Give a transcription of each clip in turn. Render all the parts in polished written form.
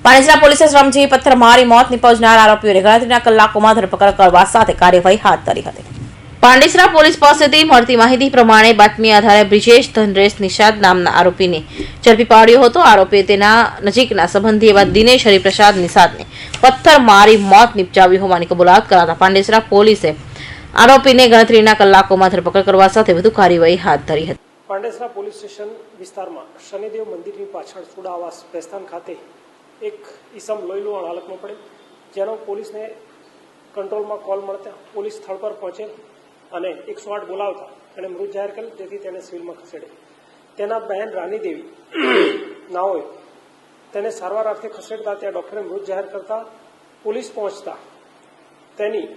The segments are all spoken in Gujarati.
પાંડેસરા પોલીસે શ્રમજીવી પથ્થર મારી મોત નિપજનાર આરોપીઓને ગણતરીના કલાકોમાં ધરપકડ કરવા સાથે કાર્યવાહી હાથ ધરી હતી। પાંડેસરા પોલીસ પાસેથી મળતી માહિતી પ્રમાણે બાતમી આધારે બ્રિજેશ ધનરેશ નિષાદ નામના આરોપીને ઝડપી પાડ્યો હતો। આરોપીએ તેના નજીકના સંબંધી એવા દિનેશ હરિપ્રસાદ નિષાદને પથ્થર મારી મોત નિપજાવી હોવાની કબૂલાત કરાતા પાંડેસરા પોલીસે આરોપીને ગણતરીના કલાકોમાં ધરપકડ કરવા સાથે વધુ કાર્યવાહી હાથ ધરી હતી। પાંડેસરા પોલીસ સ્ટેશન વિસ્તારમાં શનિદેવ મંદિરની પાછળ સુડાવાસ પ્રસ્થાન ખાતે એક ઈસમ લોહીલુહાણ હાલતમાં પડે, જેનો પોલીસને કંટ્રોલમાં કોલ મળતા પોલીસ સ્થળ પર પહોંચે અને 108 બોલાવતા અને મૃત જાહેર કરેલ, જેથી તેને સિવિલમાં ખસેડે। તેના બહેન રાની દેવી નાઓએ તેને સારવાર અર્થે ખસેડતા ત્યાં ડોક્ટરે મૃત જાહેર કરતા પોલીસ પહોંચતા તેની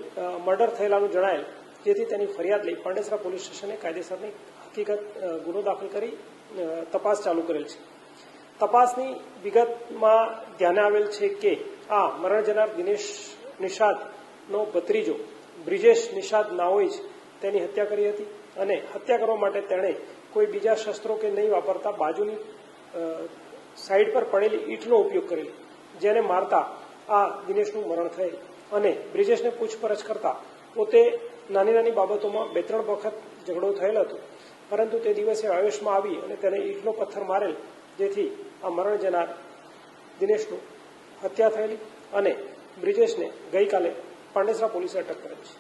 મર્ડર થયેલાનું જણાયેલ, જેથી તેની ફરિયાદ લઈ પાંડેસરા પોલીસ સ્ટેશને કાયદેસરની હકીકત ગુનો દાખલ કરી તપાસ ચાલુ કરેલ છે। તપાસની વિગતમાં ધ્યાને આવેલ છે કે આ મરણ જનાર દિનેશ નિષાદનો ભત્રીજો બ્રિજેશ નિષાદ નાઓએ જ તેની હત્યા કરી હતી અને હત્યા કરવા માટે તેણે કોઈ બીજા શસ્ત્રો કે નહીં વાપરતા બાજુની સાઈડ પર પડેલી ઈંટનો ઉપયોગ કરેલ, જેને મારતા આ દિનેશનું મરણ થયેલ અને બ્રિજેશને પૂછપરછ કરતા પોતે નાની નાની બાબતોમાં 2-3 વખત ઝઘડો થયેલ હતો, પરંતુ તે દિવસે આવેશમાં આવી અને તેને ઈંટનો પથ્થર મારેલ, જેથી આ મરણ જનાર દિનેશનું હત્યા થયેલી અને બ્રિજેશને ગઈકાલે પાંડેસરા પોલીસે અટક કરેલ છે।